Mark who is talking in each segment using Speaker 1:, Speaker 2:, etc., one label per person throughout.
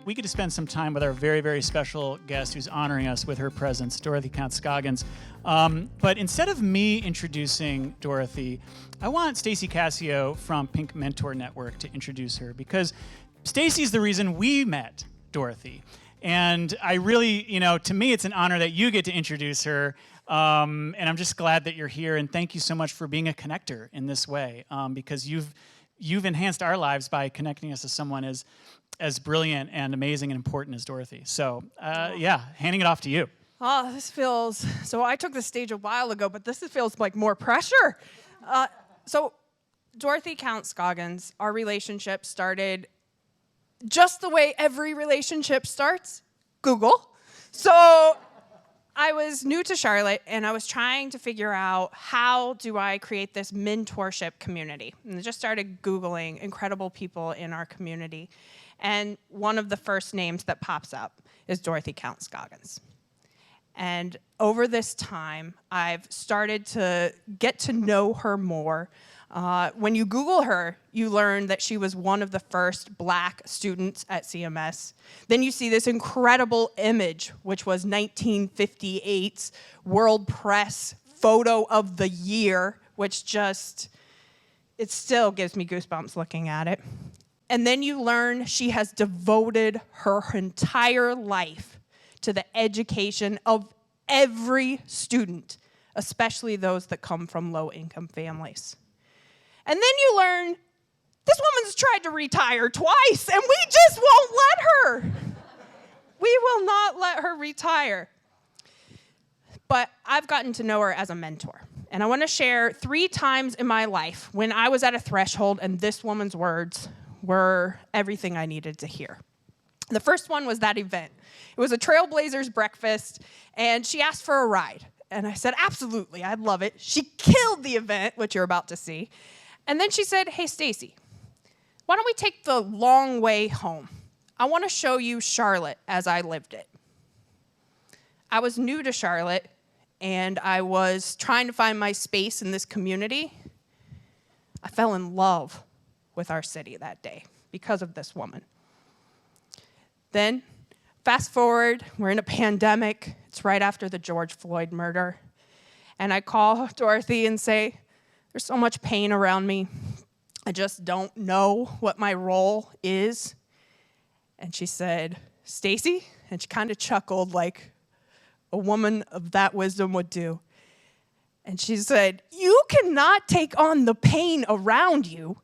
Speaker 1: we get to spend some time with our very, very special guest who's honoring us with her presence, Dorothy Counts-Scoggins. But instead of me introducing Dorothy, I want Stacy Cassio from Pink Mentor Network to introduce her, because Stacy's the reason we met Dorothy. And I really, to me, it's an honor that you get to introduce her. And I'm just glad that you're here. And thank you so much for being a connector in this way, because you've enhanced our lives by connecting us to someone as brilliant and amazing and important as Dorothy. So, handing it off to you.
Speaker 2: Oh, this feels... So I took the stage a while ago, but this feels like more pressure. So Dorothy Counts-Scoggins, our relationship started just the way every relationship starts, Google. So I was new to Charlotte, and I was trying to figure out, how do I create this mentorship community? And I just started Googling incredible people in our community. And one of the first names that pops up is Dorothy Counts-Scoggins. And over this time, I've started to get to know her more. When you Google her, you learn that she was one of the first Black students at CMS. Then you see this incredible image, which was 1958's World Press Photo of the Year, which it still gives me goosebumps looking at it. And then you learn she has devoted her entire life to the education of every student, especially those that come from low-income families. And then you learn this woman's tried to retire twice, and we just won't let her. We will not let her retire. But I've gotten to know her as a mentor. And I want to share 3 times in my life when I was at a threshold and this woman's words were everything I needed to hear. The first one was that event. It was a Trailblazers breakfast, and she asked for a ride. And I said, absolutely, I'd love it. She killed the event, which you're about to see. And then she said, hey, Stacy, why don't we take the long way home? I want to show you Charlotte as I lived it. I was new to Charlotte, and I was trying to find my space in this community. I fell in love with our city that day because of this woman. Then, fast forward, we're in a pandemic. It's right after the George Floyd murder. And I call Dorothy and say, there's so much pain around me. I just don't know what my role is. And she said, Stacy? And she kind of chuckled like a woman of that wisdom would do. And she said, you cannot take on the pain around you.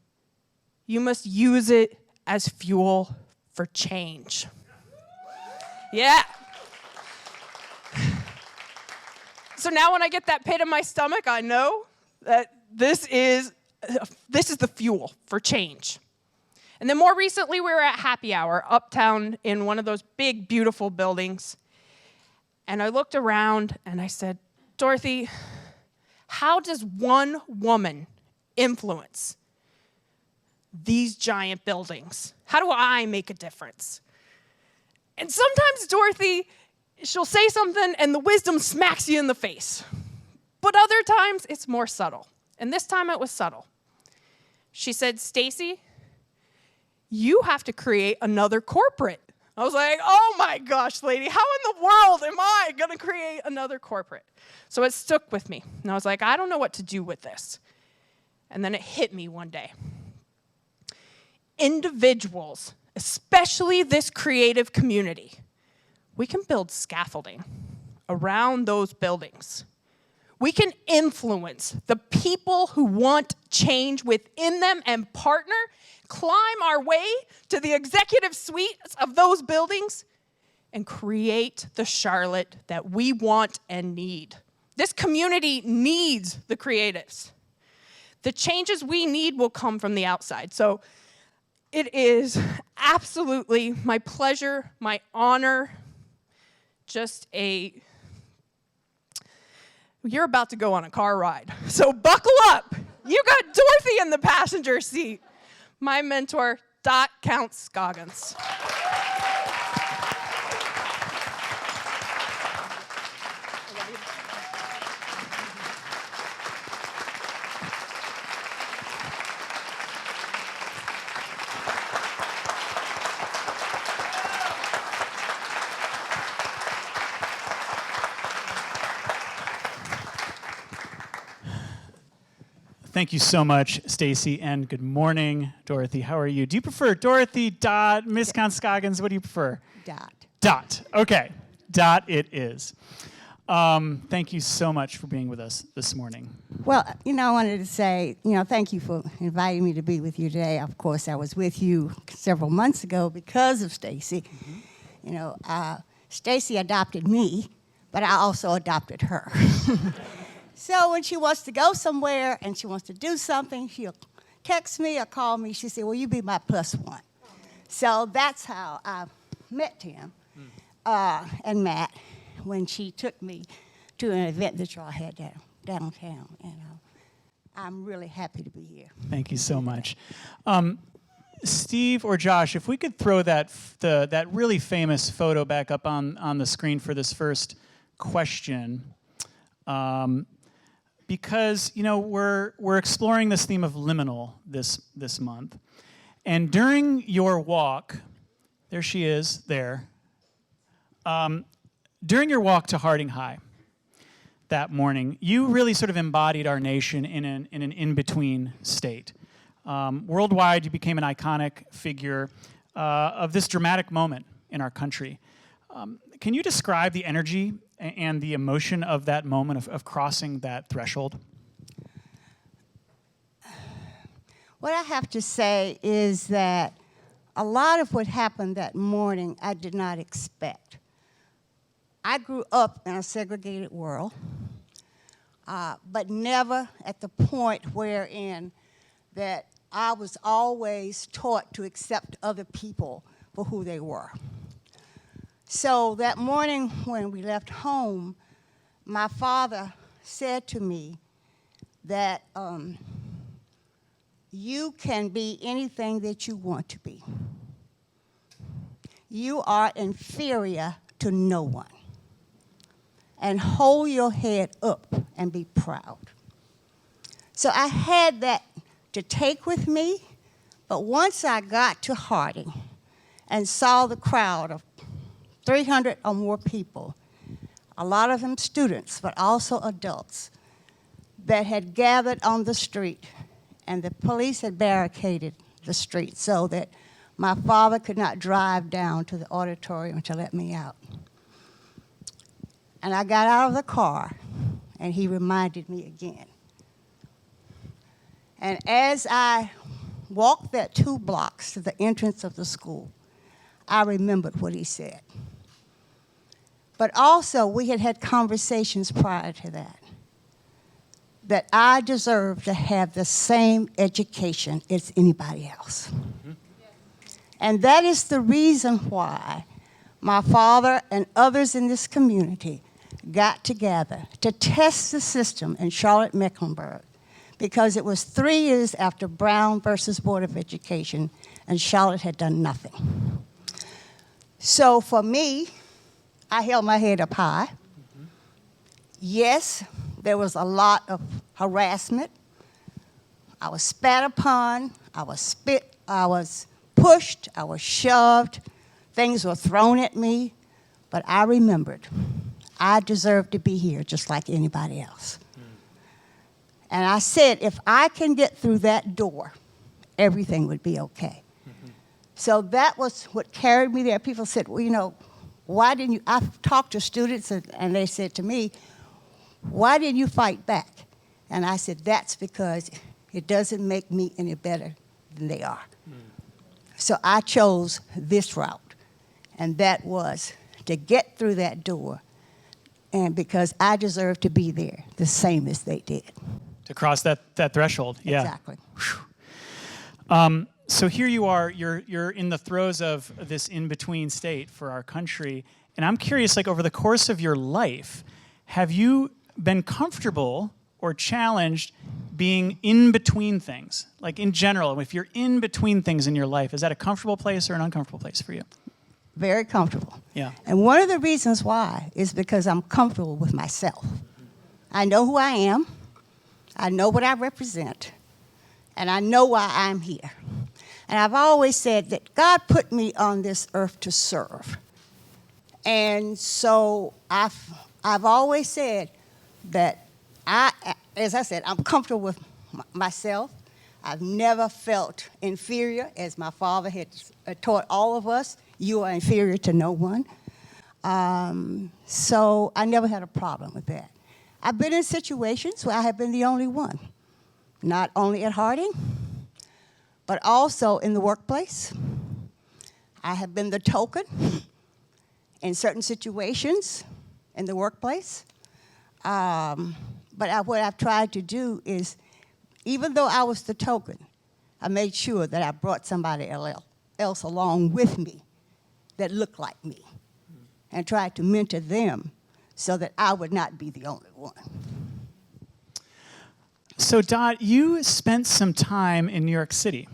Speaker 2: You must use it as fuel for change. Yeah. So now when I get that pit in my stomach, I know that this is the fuel for change. And then more recently, we were at happy hour uptown in one of those big, beautiful buildings. And I looked around and I said, Dorothy, how does one woman influence these giant buildings? How do I make a difference? And sometimes Dorothy, she'll say something and the wisdom smacks you in the face. But other times it's more subtle. And this time it was subtle. She said, Stacy, you have to create another corporate. I was like, oh my gosh, lady, how in the world am I going to create another corporate? So it stuck with me. And I was like, I don't know what to do with this. And then it hit me one day. Individuals, especially this creative community, we can build scaffolding around those buildings. We can influence the people who want change within them and partner, climb our way to the executive suites of those buildings, and create the Charlotte that we want and need. This community needs the creatives. The changes we need will come from the outside. So it is absolutely my pleasure, my honor, you're about to go on a car ride. So buckle up. You got Dorothy in the passenger seat. My mentor, Dot Counts-Scoggins.
Speaker 1: Thank you so much, Stacy, and good morning, Dorothy. How are you? Do you prefer Dorothy, Dot, Miss Counts-Scoggins? What do you prefer?
Speaker 3: Dot.
Speaker 1: Dot. Okay. Dot it is. Thank you so much for being with us this morning.
Speaker 3: Well, I wanted to say, thank you for inviting me to be with you today. Of course, I was with you several months ago because of Stacy. Stacy adopted me, but I also adopted her. So when she wants to go somewhere and she wants to do something, she'll text me or call me. She said, "Will you be my plus one?" So that's how I met Tim and Matt when she took me to an event that y'all had downtown. I'm really happy to be here.
Speaker 1: Thank you so much. Steve or Josh, if we could throw that really famous photo back up on the screen for this first question. Because we're exploring this theme of liminal this month, and during your walk, there she is there. During your walk to Harding High that morning, you really sort of embodied our nation in an in-between state. Worldwide, you became an iconic figure of this dramatic moment in our country. Can you describe the energy and the emotion of that moment of crossing that threshold?
Speaker 3: What I have to say is that a lot of what happened that morning I did not expect. I grew up in a segregated world, but never at the point wherein that I was always taught to accept other people for who they were. So that morning when we left home, my father said to me that you can be anything that you want to be. You are inferior to no one. And hold your head up and be proud. So I had that to take with me, but once I got to Harding and saw the crowd of 300 or more people, a lot of them students, but also adults, that had gathered on the street, and the police had barricaded the street so that my father could not drive down to the auditorium to let me out. And I got out of the car, and he reminded me again. And as I walked that 2 blocks to the entrance of the school, I remembered what he said. But also, we had had conversations prior to that I deserve to have the same education as anybody else. Mm-hmm. And that is the reason why my father and others in this community got together to test the system in Charlotte-Mecklenburg, because it was 3 years after Brown versus Board of Education, and Charlotte had done nothing. So for me, I held my head up high. Mm-hmm. Yes, there was a lot of harassment. I was spat upon, I was spit, I was pushed, I was shoved, things were thrown at me, but I remembered I deserve to be here just like anybody else. And I said, if I can get through that door, everything would be okay. Mm-hmm. So that was what carried me there. People said, well, why didn't you? I've talked to students, and they said to me, why didn't you fight back? And I said, that's because it doesn't make me any better than they are. Mm. So I chose this route, and that was to get through that door, and because I deserve to be there the same as they did.
Speaker 1: To cross that threshold, yeah.
Speaker 3: Exactly.
Speaker 1: So here you are, you're in the throes of this in-between state for our country, and I'm curious, like over the course of your life, have you been comfortable or challenged being in between things? Like in general, if you're in between things in your life, is that a comfortable place or an uncomfortable place for you?
Speaker 3: Very comfortable.
Speaker 1: Yeah.
Speaker 3: And one of the reasons why is because I'm comfortable with myself. I know who I am, I know what I represent, and I know why I'm here. And I've always said that God put me on this earth to serve. And so I've always said that as I said, I'm comfortable with myself. I've never felt inferior, as my father had taught all of us. You are inferior to no one. So I never had a problem with that. I've been in situations where I have been the only one, not only at Harding, but also in the workplace. I have been the token in certain situations in the workplace. But what I've tried to do is, even though I was the token, I made sure that I brought somebody else along with me that looked like me and tried to mentor them so that I would not be the only one.
Speaker 1: So, Dot, you spent some time in New York City.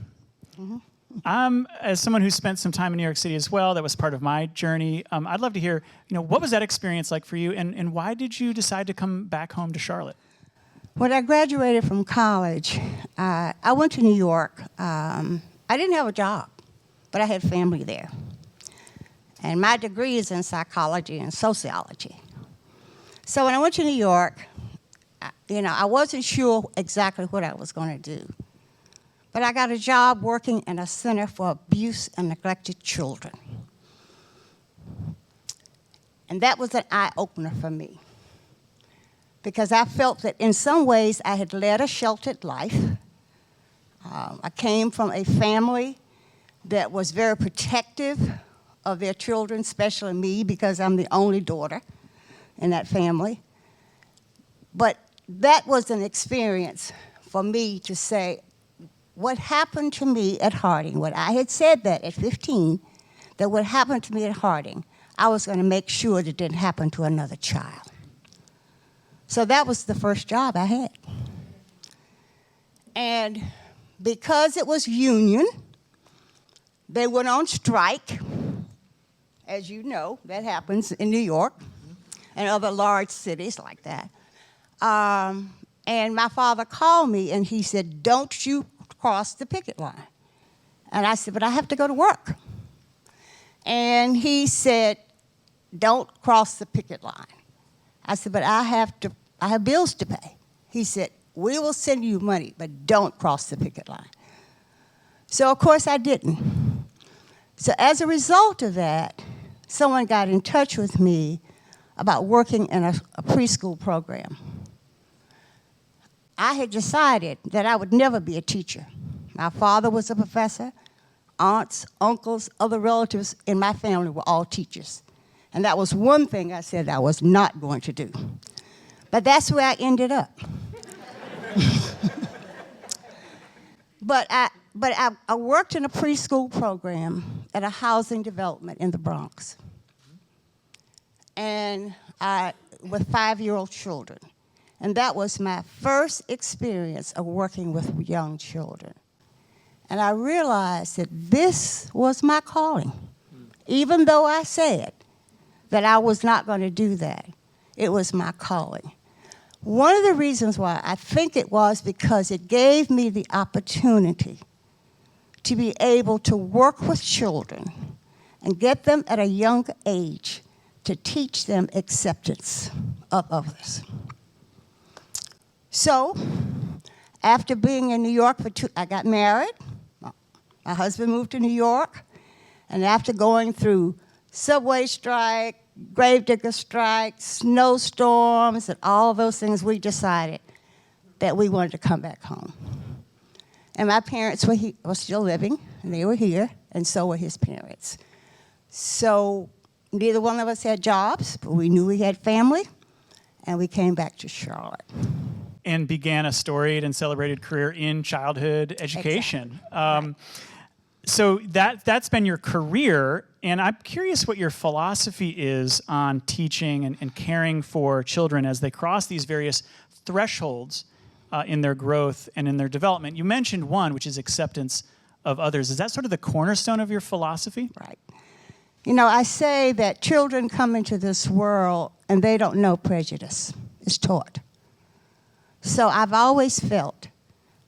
Speaker 1: As someone who spent some time in New York City as well, that was part of my journey. I'd love to hear, what was that experience like for you, and why did you decide to come back home to Charlotte?
Speaker 3: When I graduated from college, I went to New York. I didn't have a job, but I had family there. And my degree is in psychology and sociology. So when I went to New York, I wasn't sure exactly what I was going to do. But I got a job working in a center for abuse and neglected children. And that was an eye-opener for me, because I felt that in some ways I had led a sheltered life. I came from a family that was very protective of their children, especially me, because I'm the only daughter in that family. But that was an experience for me to say, what happened to me at Harding, what I had said that at 15, that what happened to me at Harding, I was going to make sure that it didn't happen to another child. So that was the first job I had. And because it was union, they went on strike. As you know, that happens in New York and other large cities like that. And my father called me and he said, "Don't you cross the picket line." And I said, "But I have to go to work." And he said, "Don't cross the picket line." I said, "But I have bills to pay." He said, "We will send you money, but don't cross the picket line." So of course I didn't. So as a result of that, someone got in touch with me about working in a preschool program. I had decided that I would never be a teacher. My father was a professor. Aunts, uncles, other relatives in my family were all teachers. And that was one thing I said I was not going to do. But that's where I ended up. But I worked in a preschool program at a housing development in the Bronx, and with 5-year-old children. And that was my first experience of working with young children. And I realized that this was my calling. Even though I said that I was not going to do that, it was my calling. One of the reasons why I think it was because it gave me the opportunity to be able to work with children and get them at a young age to teach them acceptance of others. So, after being in New York I got married. My husband moved to New York, and after going through subway strike, gravedigger strike, snowstorms, and all those things, we decided that we wanted to come back home. And my parents were still living, and they were here, and so were his parents. So neither one of us had jobs, but we knew we had family, and we came back to Charlotte.
Speaker 1: And began a storied and celebrated career in childhood education.
Speaker 3: Exactly.
Speaker 1: So that's been your career, and I'm curious what your philosophy is on teaching and caring for children as they cross these various thresholds in their growth and in their development. You mentioned one, which is acceptance of others. Is that sort of the cornerstone of your philosophy?
Speaker 3: Right. I say that children come into this world and they don't know prejudice. It's taught. So I've always felt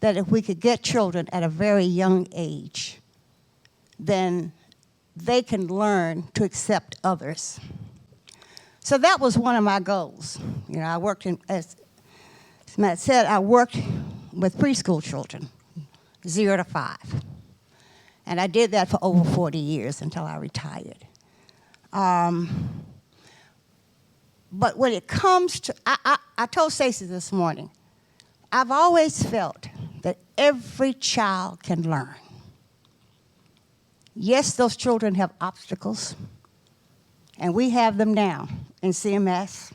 Speaker 3: that if we could get children at a very young age, then they can learn to accept others. So that was one of my goals. I worked as Matt said, I worked with preschool children, 0 to 5. And I did that for over 40 years until I retired. But when it comes to, I told Stacey this morning, I've always felt that every child can learn. Yes, those children have obstacles, and we have them now in CMS,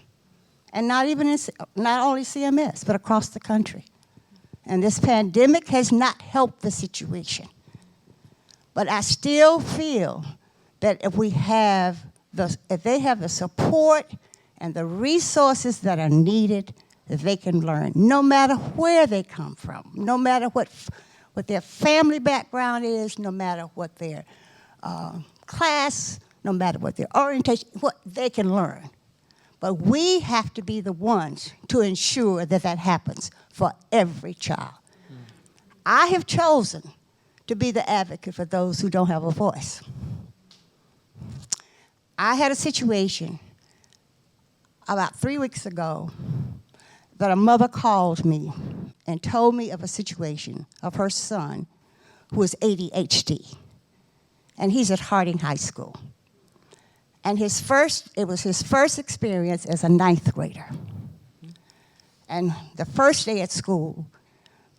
Speaker 3: and not only CMS, but across the country. And this pandemic has not helped the situation. But I still feel that if they have the support and the resources that are needed, that they can learn, no matter where they come from, no matter what their family background is, no matter what their class, no matter what their orientation, what they can learn. But we have to be the ones to ensure that that happens for every child. I have chosen to be the advocate for those who don't have a voice. I had a situation about 3 weeks ago that a mother called me and told me of a situation of her son who has ADHD. And he's at Harding High School. And it was his first experience as a 9th grader. And the first day at school,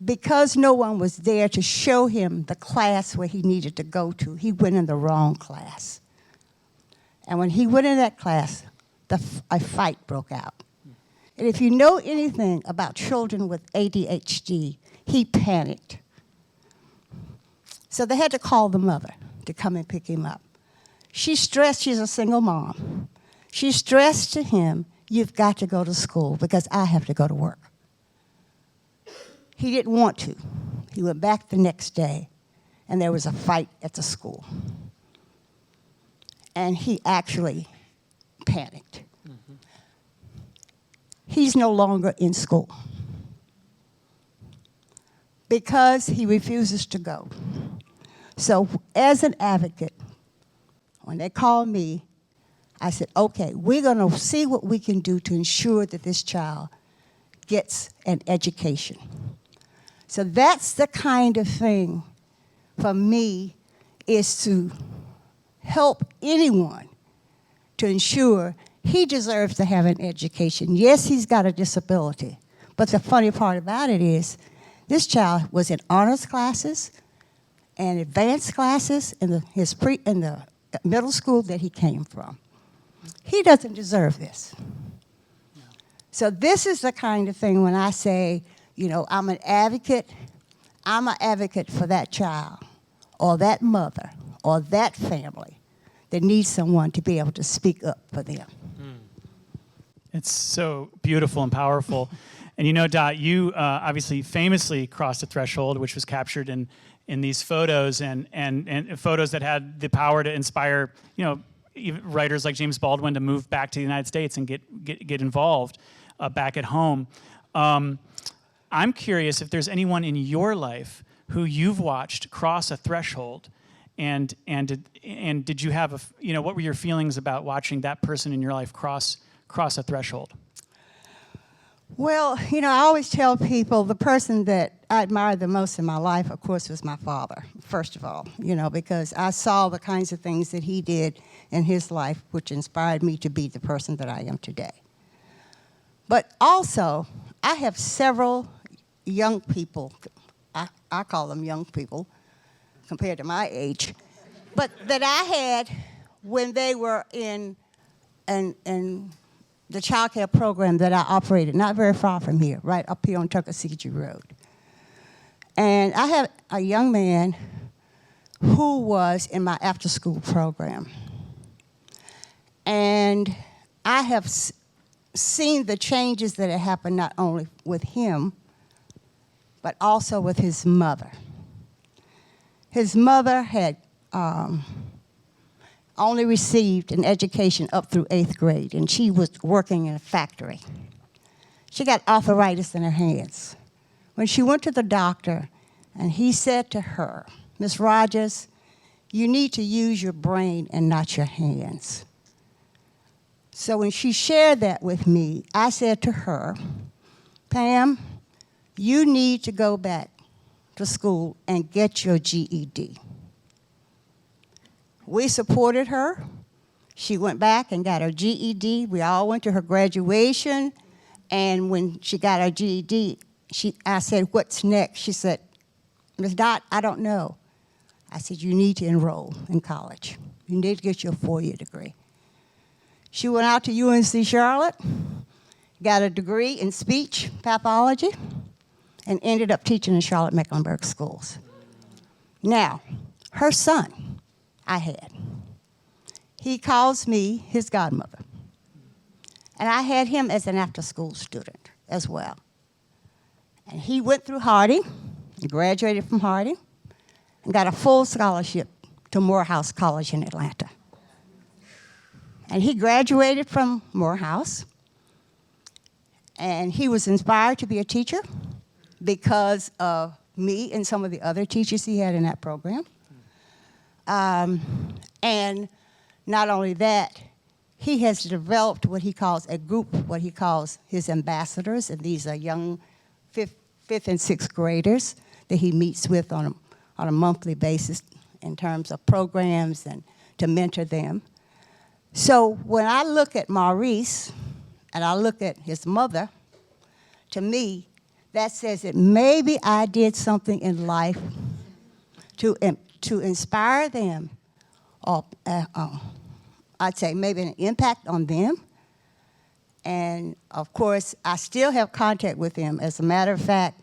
Speaker 3: because no one was there to show him the class where he needed to go to, he went in the wrong class. And when he went in that class, a fight broke out. And if you know anything about children with ADHD, he panicked. So they had to call the mother to come and pick him up. She's a single mom. She stressed to him, "You've got to go to school because I have to go to work." He didn't want to. He went back the next day, and there was a fight at the school. And he actually panicked. Mm-hmm. He's no longer in school because he refuses to go. So as an advocate, when they called me, I said, okay, we're going to see what we can do to ensure that this child gets an education. So that's the kind of thing for me is to help anyone to ensure he deserves to have an education. Yes, he's got a disability, but the funny part about it is this child was in honors classes and advanced classes in the middle school that he came from. He doesn't deserve this. No. So this is the kind of thing when I say, you know, I'm an advocate for that child or that mother or that family that needs someone to be able to speak up for them.
Speaker 1: It's so beautiful and powerful. And you know, Dot, you obviously famously crossed a threshold, which was captured in these photos and photos that had the power to inspire, you know, even writers like James Baldwin to move back to the United States and get involved back at home. I'm curious if there's anyone in your life who you've watched cross a threshold, and did you have what were your feelings about watching that person in your life cross a threshold?
Speaker 3: Well, you know, I always tell people the person that I admired the most in my life, of course, was my father, first of all, you know, because I saw the kinds of things that he did in his life, which inspired me to be the person that I am today. But also, I have several young people, I call them young people compared to my age, but that I had when they were in the child care program that I operated, not very far from here, right up here on Tuckasegee Road. And I had a young man who was in my after-school program. And I have seen the changes that have happened not only with him, but also with his mother. His mother had only received an education up through 8th grade, and she was working in a factory. She got arthritis in her hands. When she went to the doctor, and he said to her, "Miss Rogers, you need to use your brain and not your hands." So when she shared that with me, I said to her, "Pam, you need to go back to school and get your GED. We supported her. She went back and got her GED. We all went to her graduation. And when she got her GED, I said, what's next? She said, Ms. Dot, I don't know. I said, you need to enroll in college. You need to get your 4-year degree. She went out to UNC Charlotte, got a degree in speech pathology, and ended up teaching in Charlotte-Mecklenburg schools. Now, her son, I had. He calls me his godmother. And I had him as an after-school student as well. And he went through Harding, graduated from Harding, and got a full scholarship to Morehouse College in Atlanta. And he graduated from Morehouse, and he was inspired to be a teacher because of me and some of the other teachers he had in that program. And not only that, he has developed what he calls a group, what he calls his ambassadors, and these are young fifth and sixth graders that he meets with on a monthly basis in terms of programs and to mentor them. So when I look at Maurice and I look at his mother, to me, that says that maybe I did something in life to inspire them, or I'd say maybe an impact on them. And of course, I still have contact with him. As a matter of fact,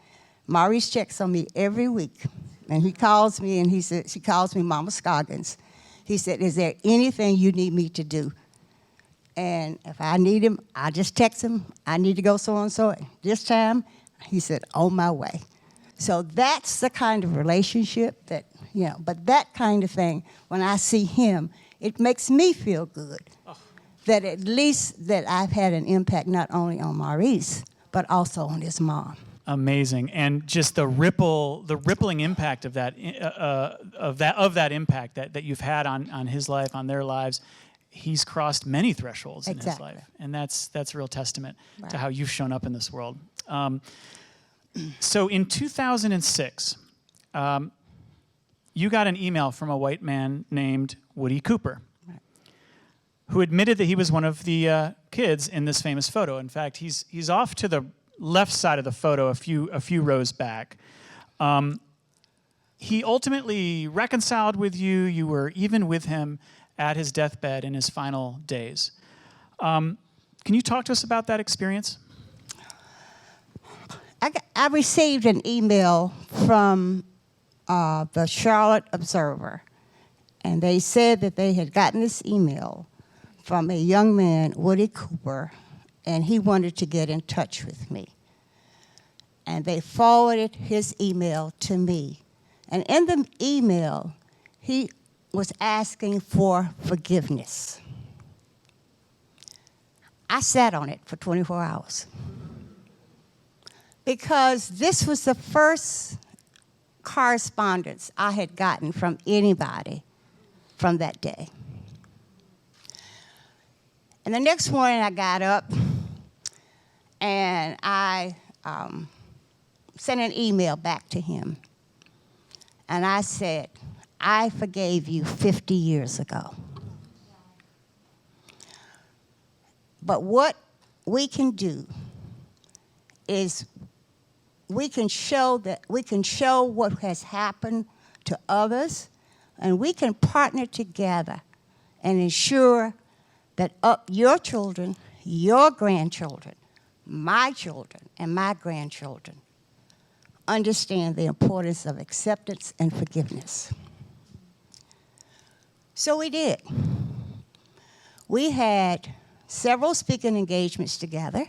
Speaker 3: Maurice checks on me every week. And he calls me and she calls me Mama Scoggins. He said, is there anything you need me to do? And if I need him, I just text him, I need to go so-and-so. This time, he said, on my way. So that's the kind of relationship that, but that kind of thing, when I see him, it makes me feel good. That at least that I've had an impact not only on Maurice, but also on his mom.
Speaker 1: Amazing, and just the rippling impact of that impact that you've had on his life, on their lives. He's crossed many thresholds in his life, and that's a real testament to how you've shown up in this world. So in 2006, you got an email from a white man named Woody Cooper, who admitted that he was one of the kids in this famous photo. In fact, he's off to the left side of the photo, a few rows back. He ultimately reconciled with you. You were even with him at his deathbed in his final days. Can you talk to us about that experience?
Speaker 3: I received an email from the Charlotte Observer, and they said that they had gotten this email from a young man, Woody Cooper, and he wanted to get in touch with me. And they forwarded his email to me. And in the email, he was asking for forgiveness. I sat on it for 24 hours. Because this was the first correspondence I had gotten from anybody from that day. And the next morning I got up and I sent an email back to him. And I said, I forgave you 50 years ago. But what we can do is we can show what has happened to others, and we can partner together and ensure that your children, your grandchildren, my children, and my grandchildren understand the importance of acceptance and forgiveness. So we did. We had several speaking engagements together.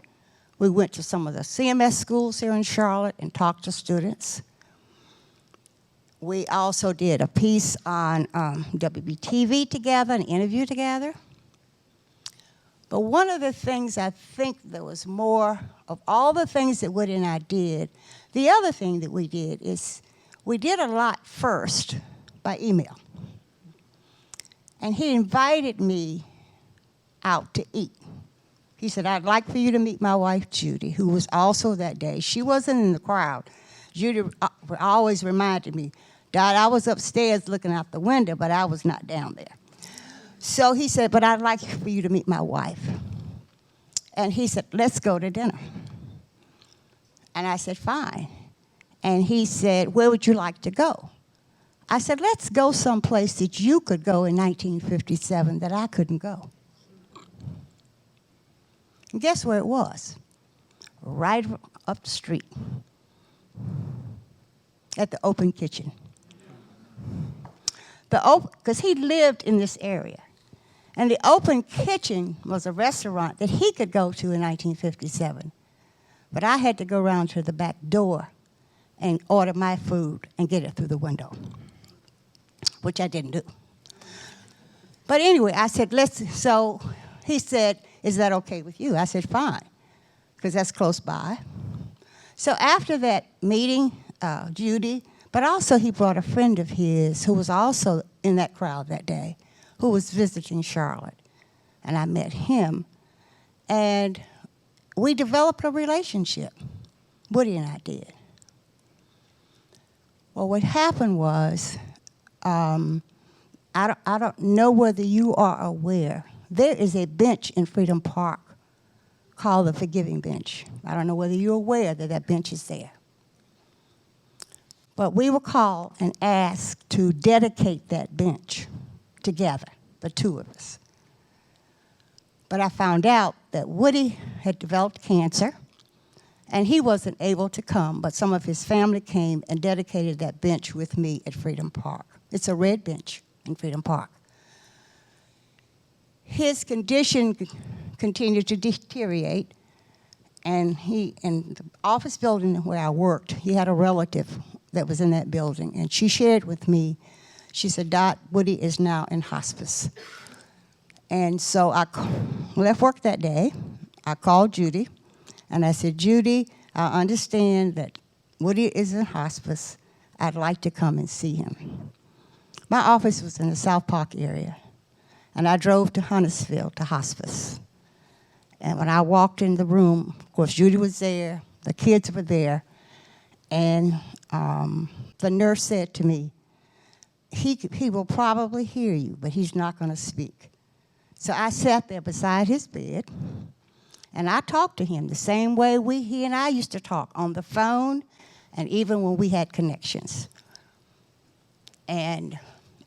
Speaker 3: We went to some of the CMS schools here in Charlotte and talked to students. We also did a piece on WBTV together, an interview together. But one of the things I think there was more of all the things that Woody and I did, the other thing that we did is we did a lot first by email. And he invited me out to eat He said, I'd like for you to meet my wife, Judy, who was also that day. She wasn't in the crowd. Judy always reminded me, Dad, I was upstairs looking out the window, but I was not down there. So he said, but I'd like for you to meet my wife. And he said, let's go to dinner. And I said, fine. And he said, where would you like to go? I said, let's go someplace that you could go in 1957 that I couldn't go. And guess where it was? Right up the street at the Open Kitchen. Because he lived in this area. And the Open Kitchen was a restaurant that he could go to in 1957. But I had to go around to the back door and order my food and get it through the window, which I didn't do. But anyway, I said, so he said, is that okay with you? I said, fine, because that's close by. So after that meeting, Judy, but also he brought a friend of his who was also in that crowd that day, who was visiting Charlotte. And I met him, and we developed a relationship. Woody and I did. Well, what happened was, I don't know whether you are aware, there is a bench in Freedom Park called the Forgiving Bench. I don't know whether you're aware that that bench is there. But we were called and asked to dedicate that bench together, the two of us. But I found out that Woody had developed cancer, and he wasn't able to come, but some of his family came and dedicated that bench with me at Freedom Park. It's a red bench in Freedom Park. His condition continued to deteriorate, and in the office building where I worked, he had a relative that was in that building, and she shared with me, she said, Dot, Woody is now in hospice. And so I left work that day. I called Judy, and I said, Judy, I understand that Woody is in hospice. I'd like to come and see him. My office was in the South Park area, and I drove to Huntersville to hospice. And when I walked in the room, of course, Judy was there, the kids were there, and the nurse said to me, he will probably hear you, but he's not going to speak. So I sat there beside his bed, and I talked to him the same way he and I used to talk, on the phone, and even when we had connections. And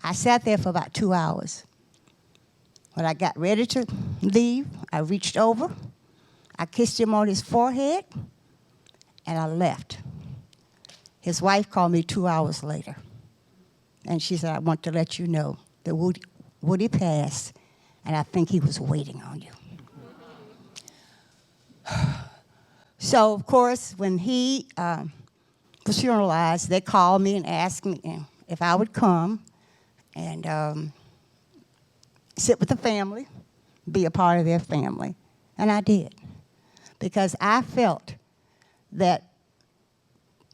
Speaker 3: I sat there for about 2 hours. When I got ready to leave, I reached over, I kissed him on his forehead, and I left. His wife called me 2 hours later, and she said, I want to let you know that Woody passed, and I think he was waiting on you. So, of course, when he was funeralized, they called me and asked me if I would come and sit with the family, be a part of their family. And I did, because I felt that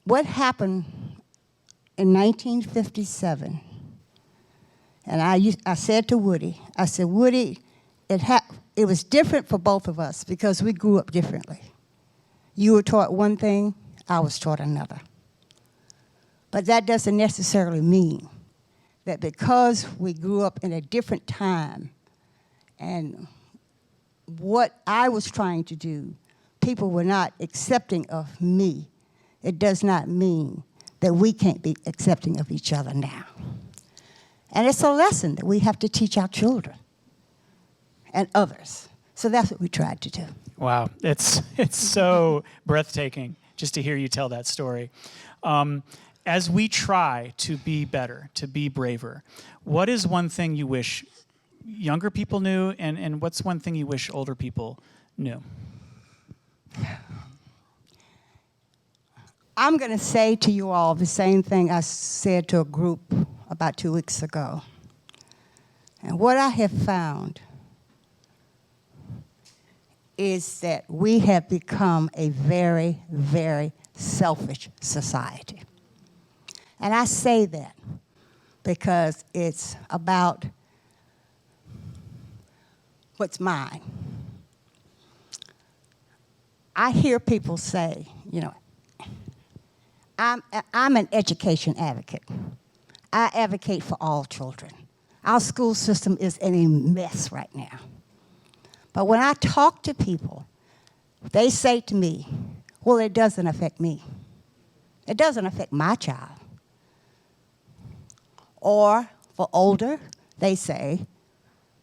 Speaker 3: what happened in 1957, and I said to Woody, I said, Woody, it was different for both of us because we grew up differently. You were taught one thing, I was taught another. But that doesn't necessarily mean that because we grew up in a different time and what I was trying to do, people were not accepting of me. It does not mean that we can't be accepting of each other now. And it's a lesson that we have to teach our children and others. So that's what we tried to do.
Speaker 1: Wow, it's so breathtaking just to hear you tell that story. As we try to be better, to be braver, what is one thing you wish younger people knew, and what's one thing you wish older people knew?
Speaker 3: I'm going to say to you all the same thing I said to a group about 2 weeks ago. And what I have found is that we have become a very, very selfish society. And I say that because it's about what's mine. I hear people say, you know, I'm an education advocate. I advocate for all children. Our school system is in a mess right now. But when I talk to people, they say to me, well, it doesn't affect me. It doesn't affect my child. Or for older, they say,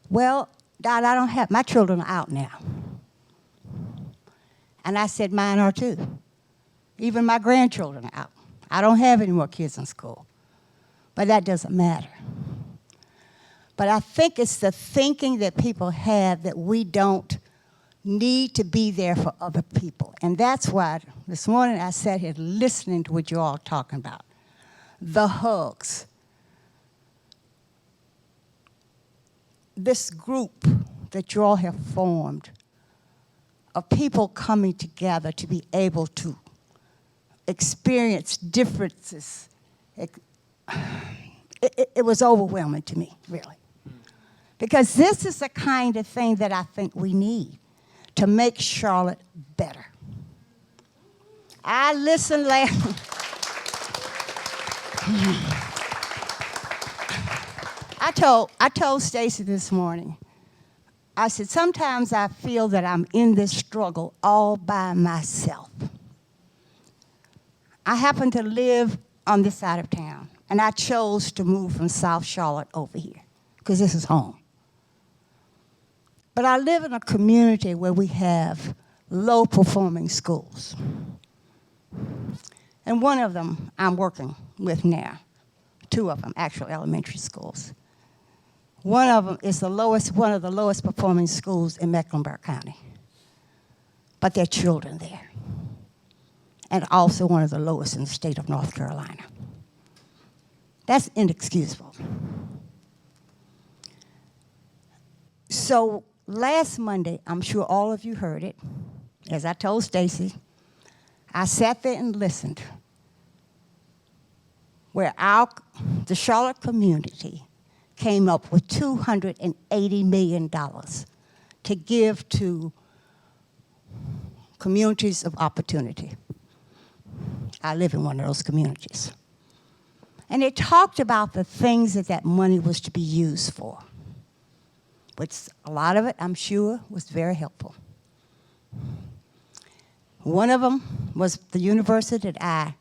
Speaker 3: well, Dad, I don't have, my children are out now. And I said, mine are too. Even my grandchildren are out. I don't have any more kids in school. But that doesn't matter. But I think it's the thinking that people have that we don't need to be there for other people. And that's why this morning I sat here listening to what you're all talking about. The hugs. This group that you all have formed of people coming together to be able to experience differences, it was overwhelming to me, really. Because this is the kind of thing that I think we need to make Charlotte better. I listened I told Stacy this morning, I said, sometimes I feel that I'm in this struggle all by myself. I happen to live on this side of town, and I chose to move from South Charlotte over here, because this is home. But I live in a community where we have low-performing schools. And one of them I'm working with now, two of them, actual elementary schools. One of them is one of the lowest performing schools in Mecklenburg County. But there are children there. And also one of the lowest in the state of North Carolina. That's inexcusable. So last Monday, I'm sure all of you heard it, as I told Stacy, I sat there and listened, where the Charlotte community came up with $280 million to give to communities of opportunity. I live in one of those communities. And they talked about the things that money was to be used for, which a lot of it, I'm sure, was very helpful. One of them was the university that I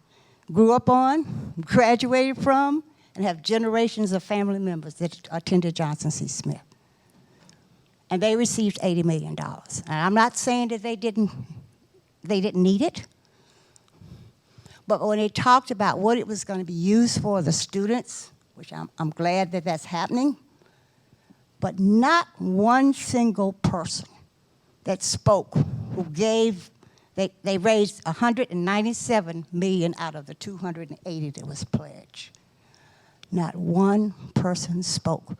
Speaker 3: grew up on, graduated from, and have generations of family members that attended Johnson C. Smith. And they received $80 million. And I'm not saying that they didn't need it, but when they talked about what it was going to be used for the students, which I'm glad that that's happening, but not one single person that spoke who gave, they raised $197 million out of the $280 that was pledged. Not one person spoke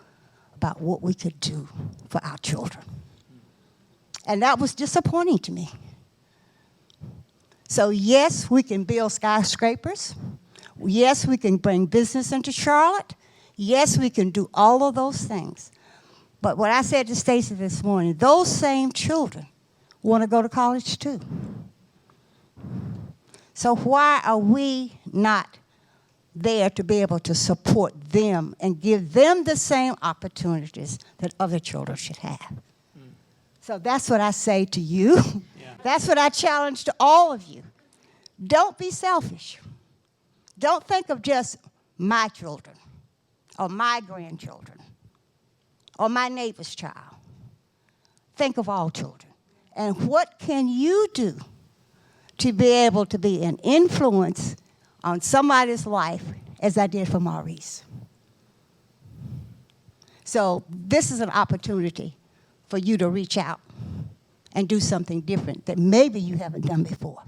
Speaker 3: about what we could do for our children. And that was disappointing to me. So yes, we can build skyscrapers. Yes, we can bring business into Charlotte. Yes, we can do all of those things. But what I said to Stacy this morning, those same children want to go to college too. So why are we not there to be able to support them and give them the same opportunities that other children should have? So that's what I say to you. Yeah. That's what I challenge to all of you. Don't be selfish. Don't think of just my children or my grandchildren or my neighbor's child. Think of all children. And what can you do to be able to be an influence on somebody's life as I did for Maurice? So this is an opportunity for you to reach out and do something different that maybe you haven't done before.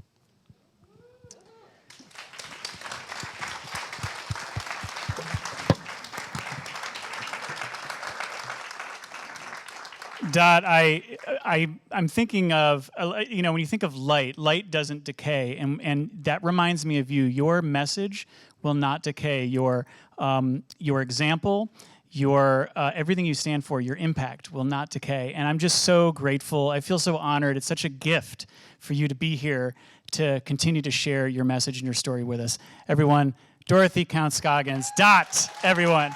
Speaker 1: Dot, I'm thinking of, you know, when you think of light doesn't decay, and that reminds me of you. Your message will not decay. Your example, your everything you stand for, your impact will not decay. And I'm just so grateful. I feel so honored. It's such a gift for you to be here to continue to share your message and your story with us. Everyone, Dorothy Counts-Scoggins. Everyone.